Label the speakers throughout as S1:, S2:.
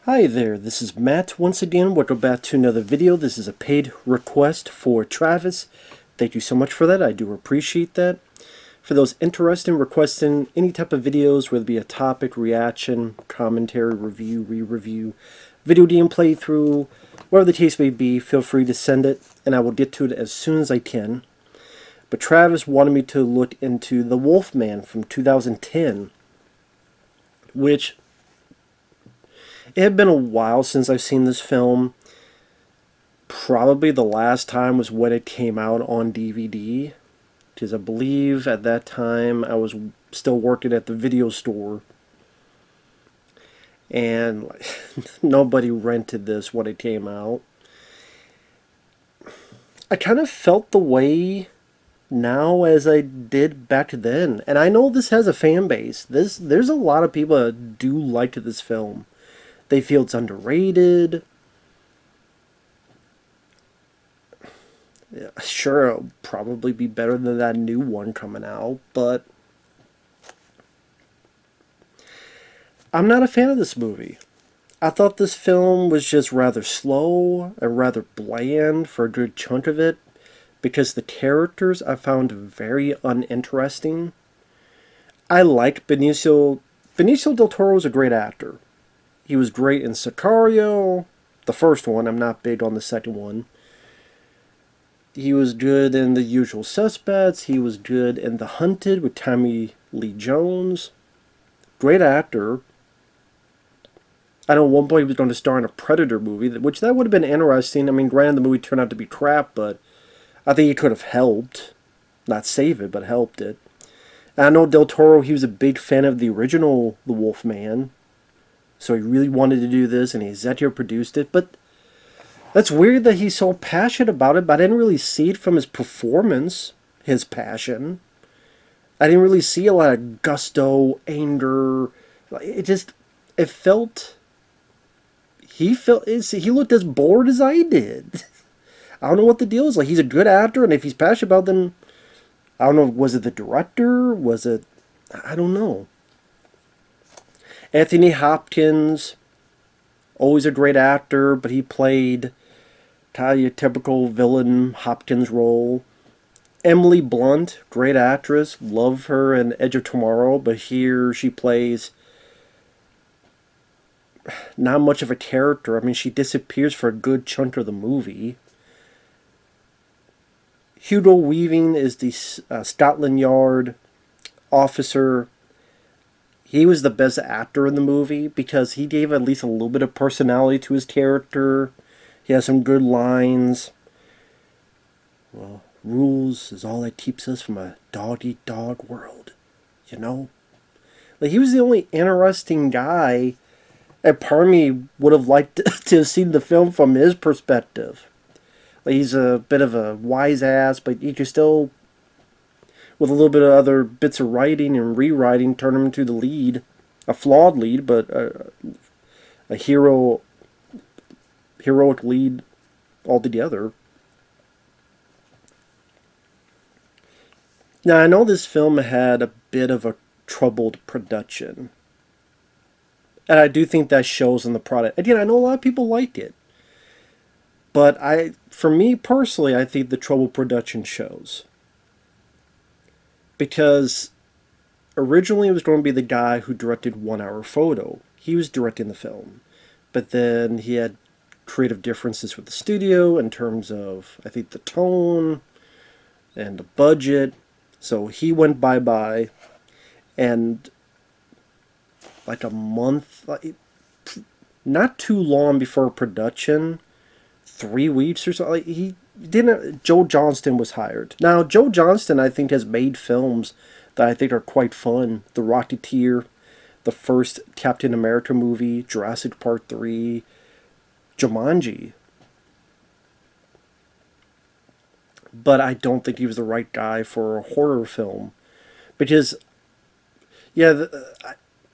S1: Hi there, this is Matt once again. Welcome back to another video. This is a paid request for Travis. Thank you so much for that. I do appreciate that. For those interested in requesting any type of videos, whether it be a topic, reaction, commentary, review, re-review, video game playthrough, whatever the case may be, feel free to send it and I will get to it as soon as I can. But Travis wanted me to look into The Wolfman from 2010, which it had been a while since I've seen this film. Probably the last time was when it came out on DVD, because I believe at that time I was still working at the video store, and nobody rented this when it came out. I kind of felt the way now as I did back then, and I know this has a fan base. There's a lot of people that do like this film. They feel it's underrated. Yeah, sure, it'll probably be better than that new one coming out, but I'm not a fan of this movie. I thought this film was just rather slow and rather bland for a good chunk of it, because the characters I found very uninteresting. I liked Benicio del Toro was a great actor. He was great in Sicario, the first one. I'm not big on the second one. He was good in The Usual Suspects. He was good in The Hunted with Tommy Lee Jones. Great actor. I know at one point he was going to star in a Predator movie, which that would have been interesting. I mean, granted, the movie turned out to be crap, but I think he could have helped. Not save it, but helped it. And I know Del Toro, he was a big fan of the original The Wolfman. So he really wanted to do this, and he executive produced it. But that's weird that he's so passionate about it, but I didn't really see it from his performance, his passion. I didn't really see a lot of gusto, anger. It felt, he looked as bored as I did. I don't know what the deal is. Like, he's a good actor, and if he's passionate about them, I don't know, was it the director? I don't know. Anthony Hopkins, always a great actor, but he played kind of your typical villain Hopkins role. Emily Blunt, great actress, love her in Edge of Tomorrow, but here she plays not much of a character. I mean, she disappears for a good chunk of the movie. Hugo Weaving is the Scotland Yard officer. He was the best actor in the movie because he gave at least a little bit of personality to his character. He has some good lines. Well, rules is all that keeps us from a dog-eat-dog world, you know? Like, he was the only interesting guy, and part of me would have liked to have seen the film from his perspective. Like, he's a bit of a wise ass, but he could still, with a little bit of other bits of writing and rewriting, turn him into the lead. A flawed lead, but a heroic lead altogether. Now, I know this film had a bit of a troubled production. And I do think that shows in the product. Again, I know a lot of people liked it. But for me personally, I think the troubled production shows. Because originally it was going to be the guy who directed 1 Hour Photo. He was directing the film. But then he had creative differences with the studio in terms of, I think, the tone and the budget. So he went bye-bye. And like a month, not too long before production, 3 weeks or so, Joe Johnston was hired. Now, Joe Johnston, I think, has made films that I think are quite fun. The Rocketeer, the first Captain America movie, Jurassic Park 3, Jumanji. But I don't think he was the right guy for a horror film. Because, yeah,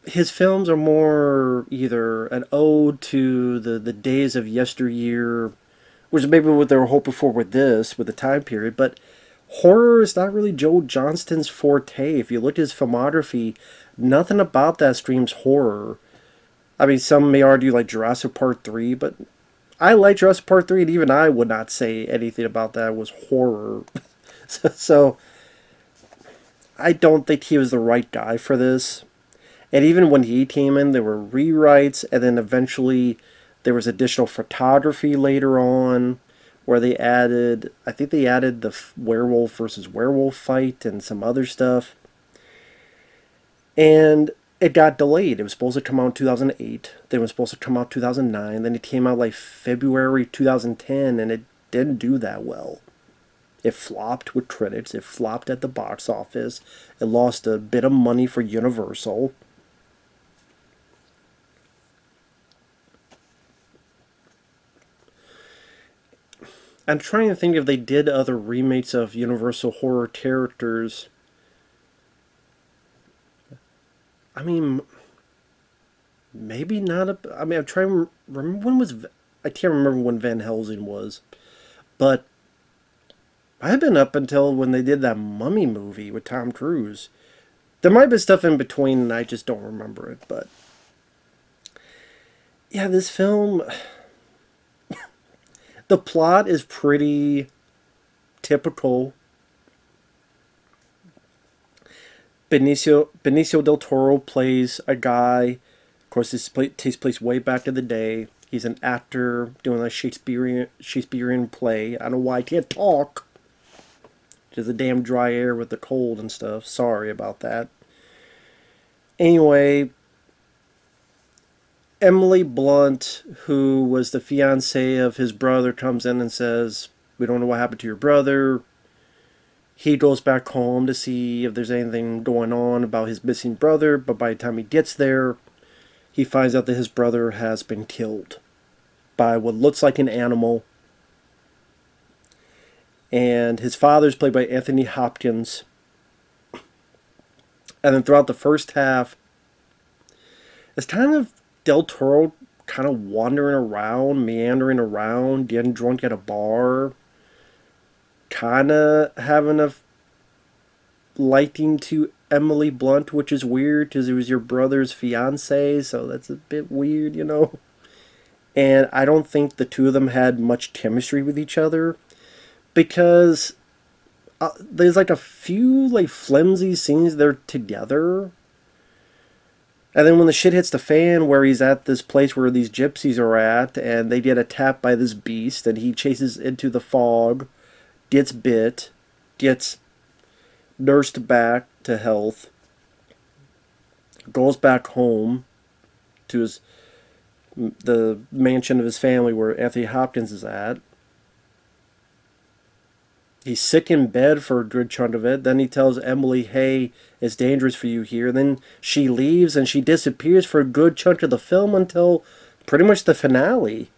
S1: his films are more either an ode to the days of yesteryear, which is maybe what they were hoping for with this, with the time period, but horror is not really Joe Johnston's forte. If you look at his filmography, nothing about that screams horror. I mean, some may argue like Jurassic Park 3, but I like Jurassic Park 3, and even I would not say anything about that was horror. So I don't think he was the right guy for this. And even when he came in, there were rewrites, and then eventually there was additional photography later on where they added, I think they added the werewolf versus werewolf fight and some other stuff. And it got delayed. It was supposed to come out in 2008. Then it was supposed to come out 2009. Then it came out like February 2010, and it didn't do that well. It flopped with critics. It flopped at the box office. It lost a bit of money for Universal. I'm trying to think if they did other remakes of Universal horror characters. I mean, maybe not a. I mean, I'm trying to remember when was. I can't remember when Van Helsing was, but I've been up until when they did that Mummy movie with Tom Cruise. There might be stuff in between, and I just don't remember it. But yeah, this film. The plot is pretty typical. Benicio del Toro plays a guy. Of course, this takes place way back in the day. He's an actor doing a Shakespearean play. I don't know why I can't talk. Just the damn dry air with the cold and stuff. Sorry about that. Anyway, Emily Blunt, who was the fiancée of his brother, comes in and says, "We don't know what happened to your brother." He goes back home to see if there's anything going on about his missing brother, but by the time he gets there, he finds out that his brother has been killed by what looks like an animal. And his father's played by Anthony Hopkins. And then throughout the first half, it's kind of Del Toro kind of wandering around, meandering around, getting drunk at a bar, kind of having a liking to Emily Blunt, which is weird because it was your brother's fiance, so that's a bit weird, you know. And I don't think the two of them had much chemistry with each other because there's like a few like flimsy scenes they're together. And then when the shit hits the fan where he's at this place where these gypsies are at and they get attacked by this beast and he chases into the fog, gets bit, gets nursed back to health, goes back home to the mansion of his family where Anthony Hopkins is at. He's sick in bed for a good chunk of it. Then he tells Emily, "Hey, it's dangerous for you here." And then she leaves and she disappears for a good chunk of the film until pretty much the finale,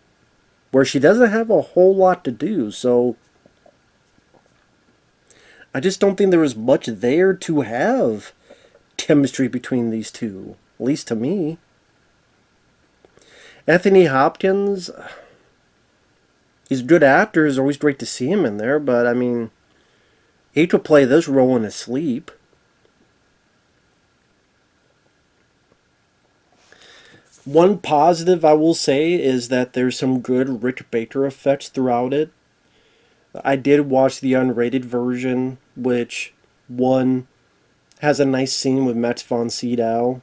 S1: where she doesn't have a whole lot to do. So I just don't think there was much there to have chemistry between these two, at least to me. Anthony Hopkins, he's a good actor. It's always great to see him in there, but I mean, he could play this role in his sleep. One positive I will say is that there's some good Rick Baker effects throughout it. I did watch the unrated version, which one has a nice scene with Max von Sydow.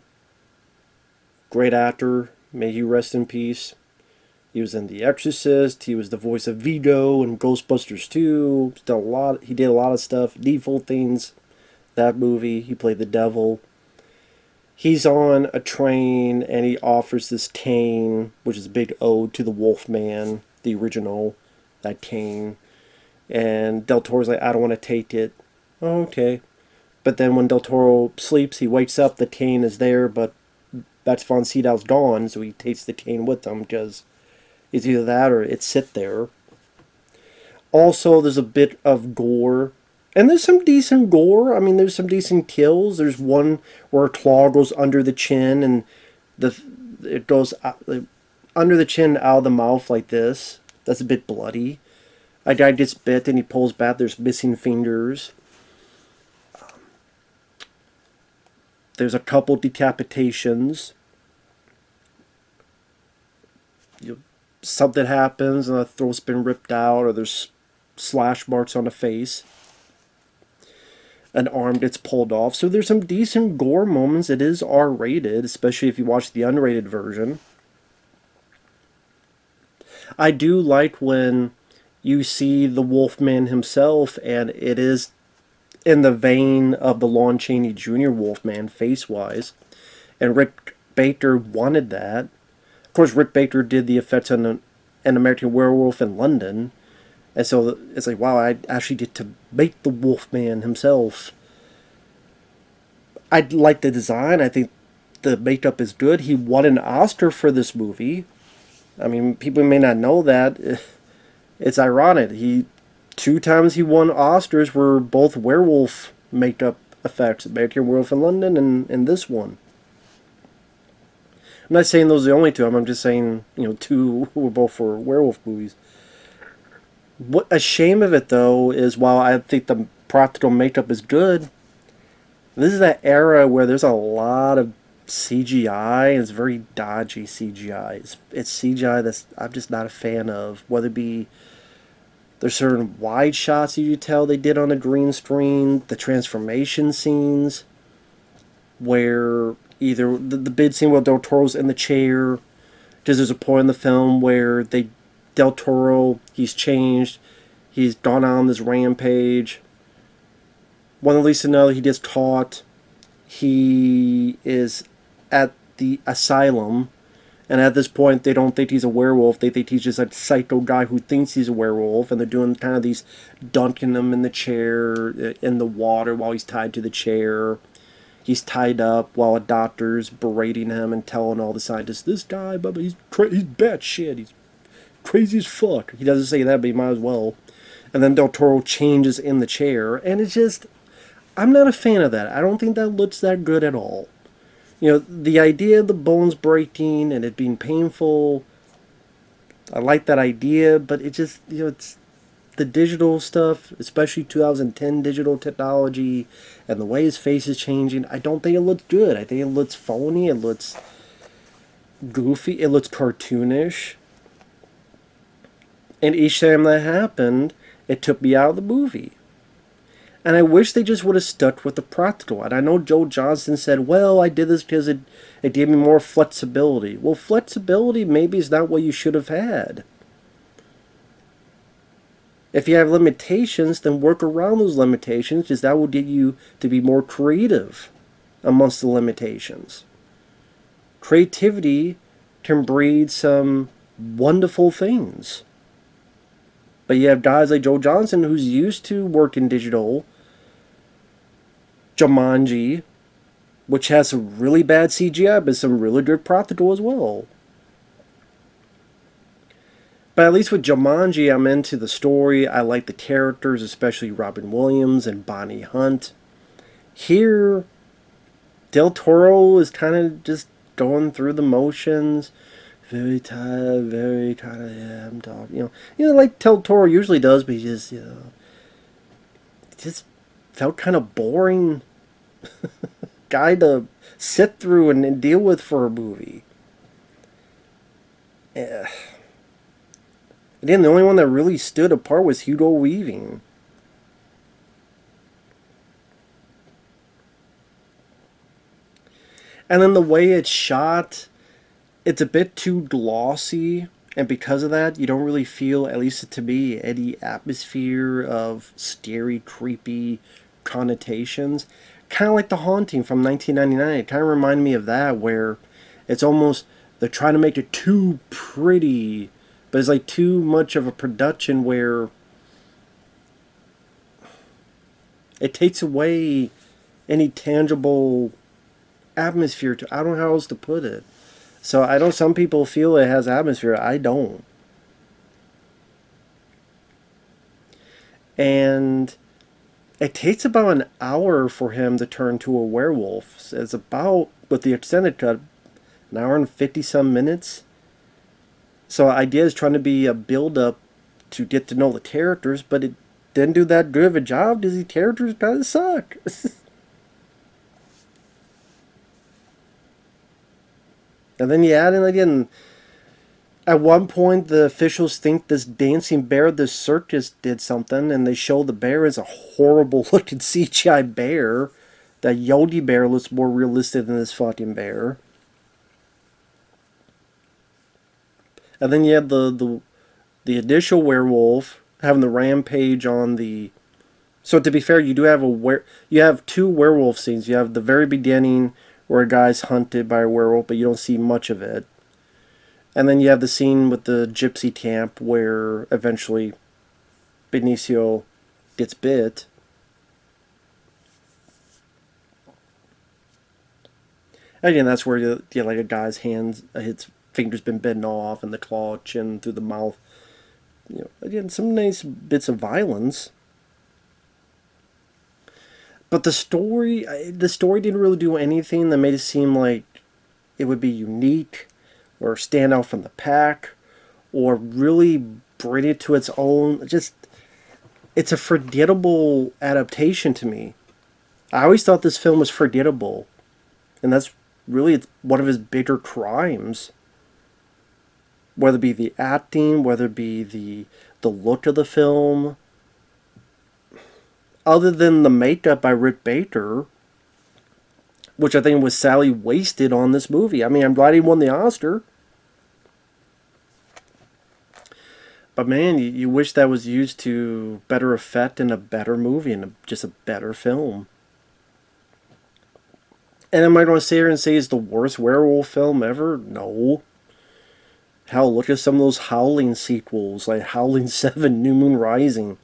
S1: Great actor. May he rest in peace. He was in The Exorcist. He was the voice of Vigo in Ghostbusters 2. He did a lot of stuff. Needful Things. That movie. He played the devil. He's on a train and he offers this cane, which is a big ode to the Wolfman, the original, that cane. And Del Toro's like, "I don't want to take it." "Oh, okay." But then when Del Toro sleeps, he wakes up, the cane is there, but Max von Sydow's gone, so he takes the cane with him because it's either that or it sit there. Also, there's a bit of gore. And there's some decent gore. I mean, there's some decent kills. There's one where a claw goes under the chin and it goes under the chin, out of the mouth like this. That's a bit bloody. A guy gets bit and he pulls back. There's missing fingers. There's a couple decapitations. something happens and the throat's been ripped out, or there's slash marks on the face. An arm gets pulled off. So there's some decent gore moments. It is R-rated, especially if you watch the unrated version. I do like when you see the Wolfman himself, and it is in the vein of the Lon Chaney Jr. Wolfman, face-wise. And Rick Baker wanted that. Of course, Rick Baker did the effects on an American Werewolf in London. And so it's like, wow, I actually get to make the Wolfman himself. I like the design. I think the makeup is good. He won an Oscar for this movie. I mean, people may not know that. It's ironic. 2 times he won Oscars were both werewolf makeup effects. American Werewolf in London and this one. I'm not saying those are the only 2. I'm just saying, 2 were both for werewolf movies. What a shame of it, though, is while I think the practical makeup is good, this is that era where there's a lot of CGI, and it's very dodgy CGI. It's CGI that I'm just not a fan of. Whether it be there's certain wide shots you tell they did on the green screen, the transformation scenes, where either the big scene where Del Toro's in the chair, because there's a point in the film where Del Toro, he's changed, he's gone on this rampage. One at least another, he gets caught. He is at the asylum, and at this point they don't think he's a werewolf. They think he's just a psycho guy who thinks he's a werewolf, and they're doing kind of these dunking him in the chair, in the water while he's tied to the chair. He's tied up while a doctor's berating him and telling all the scientists, this guy, he's batshit, he's crazy as fuck. He doesn't say that, but he might as well. And then Del Toro changes in the chair, and it's just, I'm not a fan of that. I don't think that looks that good at all. The idea of the bones breaking and it being painful, I like that idea, but it just, it's the digital stuff, especially 2010 digital technology, and the way his face is changing, I don't think it looks good. I think it looks phony, it looks goofy, it looks cartoonish. And each time that happened, it took me out of the movie. And I wish they just would have stuck with the practical. And I know Joe Johnston said, well, I did this because it gave me more flexibility. Well, flexibility maybe is not what you should have had. If you have limitations, then work around those limitations, because that will get you to be more creative amongst the limitations. Creativity can breed some wonderful things. But you have guys like Joe Johnston who's used to working digital. Jumanji, which has some really bad CGI, but some really good practical as well. But at least with Jumanji, I'm into the story. I like the characters, especially Robin Williams and Bonnie Hunt. Here, Del Toro is kind of just going through the motions. Very tired, very kind of, yeah, I'm talking, like Del Toro usually does, but he just, it just felt kind of boring guy to sit through and deal with for a movie. Yeah. Again, the only one that really stood apart was Hugo Weaving. And then the way it's shot, it's a bit too glossy, and because of that, you don't really feel, at least to me, any atmosphere of scary, creepy connotations. Kind of like The Haunting from 1999. It kind of reminded me of that, where it's almost, they're trying to make it too pretty, but it's like too much of a production where it takes away any tangible atmosphere to, I don't know how else to put it. So I know some people feel it has atmosphere. I don't. And it takes about an hour for him to turn to a werewolf. It's about, with the extended cut, an hour and 50-some minutes. So the idea is trying to be a build-up to get to know the characters, but it didn't do that good of a job because the characters kind of suck. And then you add in, again, At one point, the officials think this dancing bear at this circus did something, and they show the bear as a horrible looking CGI bear. That Yogi bear looks more realistic than this fucking bear. And then you have the initial werewolf having the rampage on the. So to be fair, you do have you have two werewolf scenes. You have the very beginning where a guy's hunted by a werewolf, but you don't see much of it. And then you have the scene with the gypsy camp where eventually Benicio gets bit. Again, that's where you get like a guy's hands, his fingers been bitten off, and the claw chin through the mouth. Again, some nice bits of violence. But the story didn't really do anything that made it seem like it would be unique or stand out from the pack or really bring it to its own. It's a forgettable adaptation to me. I always thought this film was forgettable, and that's really one of his bigger crimes. Whether it be the acting, whether it be the look of the film. Other than the makeup by Rick Baker, which I think was sadly wasted on this movie. I mean, I'm glad he won the Oscar. But man, you wish that was used to better effect in a better movie and just a better film. And am I going to sit here and say it's the worst werewolf film ever? No. Hell, look at some of those Howling sequels, like Howling 7, New Moon Rising.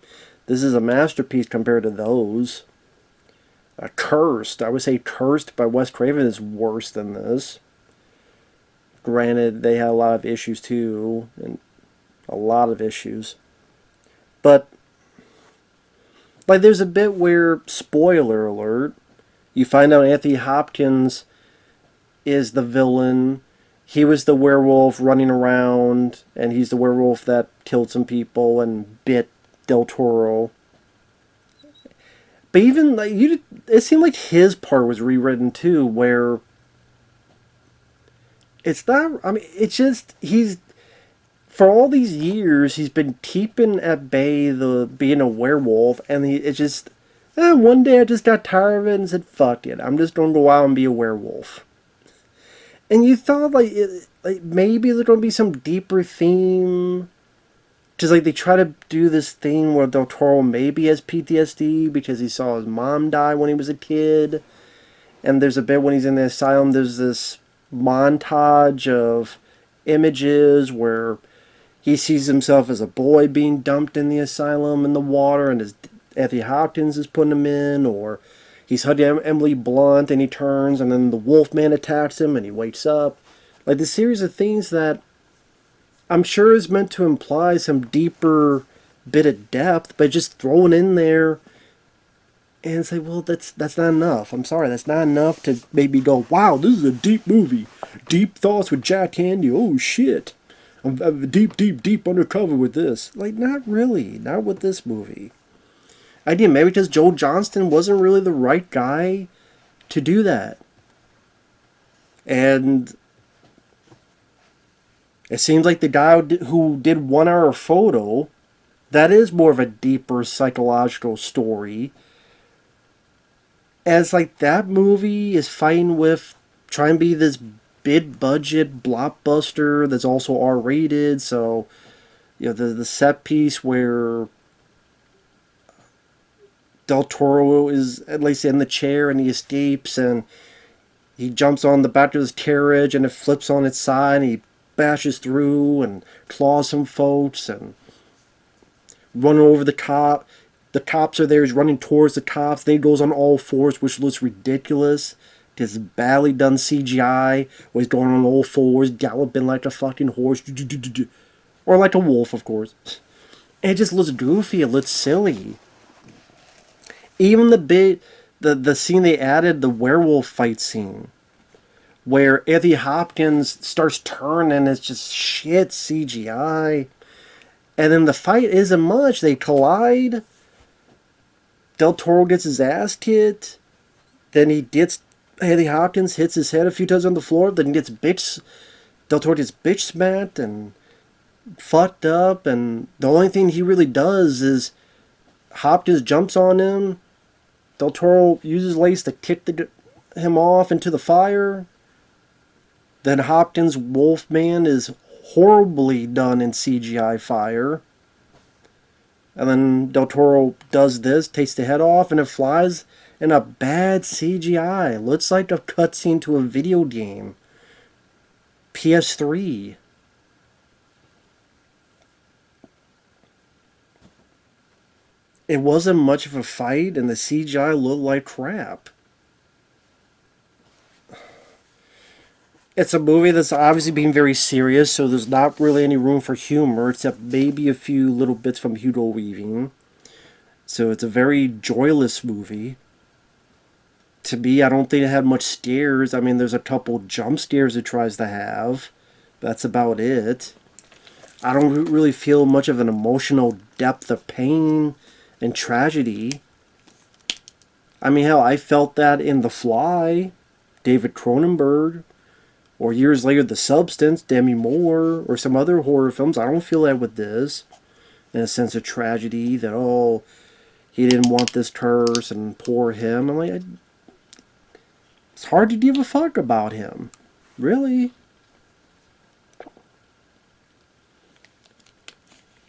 S1: This is a masterpiece compared to those. Cursed. I would say Cursed by Wes Craven is worse than this. Granted, they had a lot of issues too, and a lot of issues. But, like, there's a bit where, spoiler alert, you find out Anthony Hopkins is the villain. He was the werewolf running around, and he's the werewolf that killed some people and bit Del Toro. But even like it seemed like his part was rewritten too, where it's not. I mean, it's just he's for all these years he's been keeping at bay the being a werewolf, and it's just one day I just got tired of it and said, "Fuck it, I'm just gonna go out and be a werewolf." And you thought like maybe there's gonna be some deeper theme. Just like they try to do this thing where Del Toro maybe has PTSD because he saw his mom die when he was a kid. And there's a bit when he's in the asylum, there's this montage of images where he sees himself as a boy being dumped in the asylum in the water, and Anthony Hopkins is putting him in, or he's hugging Emily Blunt and he turns and then the Wolfman attacks him and he wakes up. Like this series of things that I'm sure is meant to imply some deeper bit of depth, but just thrown in there and say, well, that's not enough. I'm sorry, that's not enough to maybe go, wow, this is a deep movie. Deep thoughts with Jack Handy. Oh, shit. I'm deep undercover with this. Like, not really. Not with this movie. Maybe because Joe Johnston wasn't really the right guy to do that. And it seems like the guy who did 1 Hour Photo, that is more of a deeper psychological story. As like that movie is fighting with trying to be this big budget blockbuster that's also R-rated. So, the set piece where Del Toro is at least in the chair and he escapes and he jumps on the back of his carriage and it flips on its side and he bashes through and claws some folks and running over the cop. The cops are there. He's running towards the cops. Then he goes on all fours, which looks ridiculous. It's badly done CGI where he's going on all fours, galloping like a fucking horse. Or like a wolf, of course. And it just looks goofy. It looks silly. Even the scene they added, the werewolf fight scene, where Anthony Hopkins starts turning, it's just shit CGI. And then the fight isn't much. They collide. Del Toro gets his ass kicked. Then Anthony Hopkins hits his head a few times on the floor. Then Del Toro gets bitch smacked. And fucked up, and the only thing he really does is Hopkins jumps on him. Del Toro uses lace to kick him off into the fire. Then Hopkins' Wolfman is horribly done in CGI fire. And then Del Toro does this, takes the head off, and it flies in a bad CGI. Looks like a cutscene to a video game. PS3. It wasn't much of a fight, and the CGI looked like crap. It's a movie that's obviously being very serious, so there's not really any room for humor, except maybe a few little bits from Hugo Weaving. So it's a very joyless movie. To me, I don't think it had much scares. I mean, there's a couple jump scares it tries to have. That's about it. I don't really feel much of an emotional depth of pain and tragedy. I mean, hell, I felt that in The Fly, David Cronenberg, or years later, The Substance, Demi Moore, or some other horror films. I don't feel that with this. In a sense of tragedy, that, oh, he didn't want this curse, and poor him. I'm like, it's hard to give a fuck about him. Really?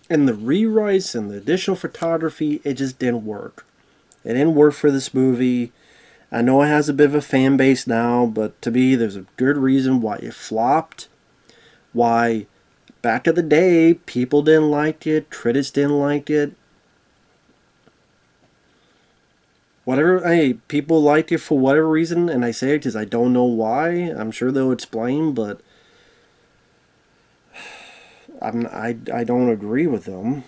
S1: And the rewrites and the additional photography, it just didn't work. It didn't work for this movie. I know it has a bit of a fan base now, but to me, there's a good reason why it flopped. Why, back in the day, people didn't like it, critics didn't like it. Whatever, hey, people liked it for whatever reason, and I say it because I don't know why. I'm sure they'll explain, but I don't agree with them.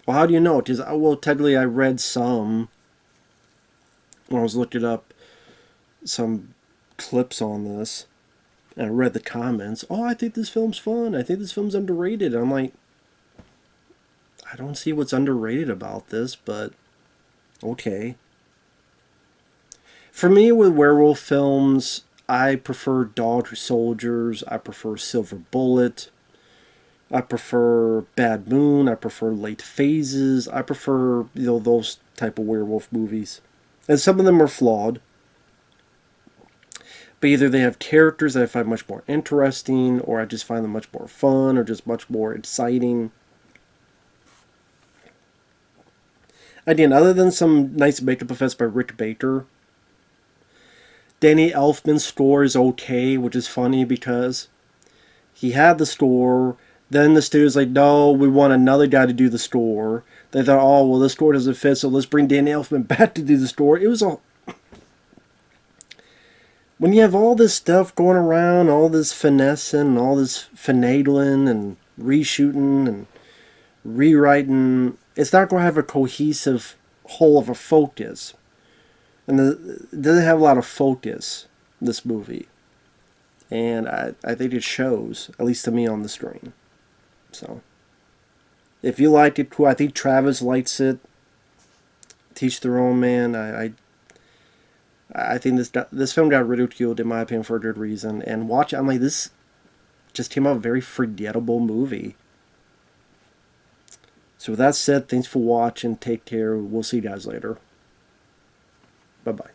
S1: Well, how do you know? Because, well, technically I read some, when I was looking up some clips on this, and I read the comments. Oh, I think this film's fun. I think this film's underrated. And I'm like, I don't see what's underrated about this, but okay. For me, with werewolf films, I prefer Dog Soldiers. I prefer Silver Bullet. I prefer Bad Moon. I prefer Late Phases. I prefer, those type of werewolf movies. And some of them are flawed. But either they have characters that I find much more interesting, or I just find them much more fun, or just much more exciting. Again, other than some nice makeup effects by Rick Baker, Danny Elfman's score is okay, which is funny because he had the score. Then the studio's like, no, we want another guy to do the score. They thought, oh, well, this score doesn't fit, so let's bring Danny Elfman back to do the score. It was all... When you have all this stuff going around, all this finessing, all this finagling, and reshooting, and rewriting, it's not going to have a cohesive whole of a focus. And it doesn't have a lot of focus, this movie. And I think it shows, at least to me on the screen. So, if you liked it, cool. I think Travis likes it. Teach their own, man. I think this film got ridiculed, in my opinion, for a good reason. And watch it, I'm like, this just came out a very forgettable movie. So with that said, thanks for watching. Take care. We'll see you guys later. Bye-bye.